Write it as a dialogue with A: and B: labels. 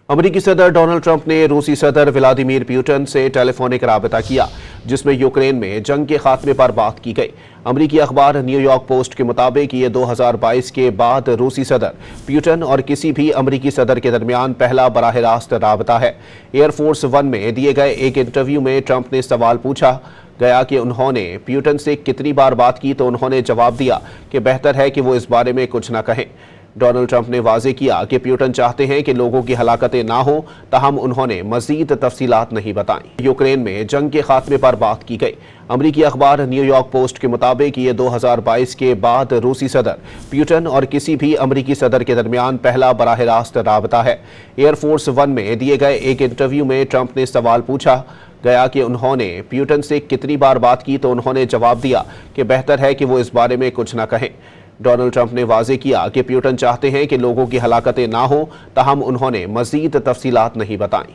A: अमेरिकी सदर Donald Trump ने रूसी सदर व्लादिमीर पुतिन से टेलीफोनिक राबता किया, जिसमें यूक्रेन में जंग के खात्मे पर बात की गई। अमेरिकी अखबार न्यूयॉर्क पोस्ट के मुताबिक ये 2022 के बाद रूसी सदर पुतिन और किसी भी अमेरिकी सदर के दरमियान पहला बराह रास्त राबता है। एयरफोर्स वन में दिए गए एक इंटरव्यू में ट्रंप ने सवाल पूछा गया कि उन्होंने पुतिन से कितनी बार बात की, तो उन्होंने जवाब दिया कि बेहतर है कि वो इस बारे में कुछ न कहें। डोनाल्ड ट्रंप ने वाजे किया कि पुतिन चाहते हैं कि लोगों की हलाकतें ना हो, ताहम उन्होंने मजीद तफसीलात नहीं बताई। यूक्रेन में जंग के खात्मे पर बात की गई। अमेरिकी अखबार न्यूयॉर्क पोस्ट के मुताबिक ये 2022 के बाद रूसी सदर पुतिन और किसी भी अमेरिकी सदर के दरमियान पहला बराह रास्त राबता है। एयरफोर्स वन में दिए गए एक इंटरव्यू में ट्रंप ने सवाल पूछा गया कि उन्होंने पुतिन से कितनी बार बात की, तो उन्होंने जवाब दिया कि बेहतर है कि वो इस बारे में कुछ न कहें। डोनाल्ड ट्रंप ने वाजे किया कि पुतिन चाहते हैं कि लोगों की हलाकतें ना हो, ताहम उन्होंने मजीद तफसीलात नहीं बताई।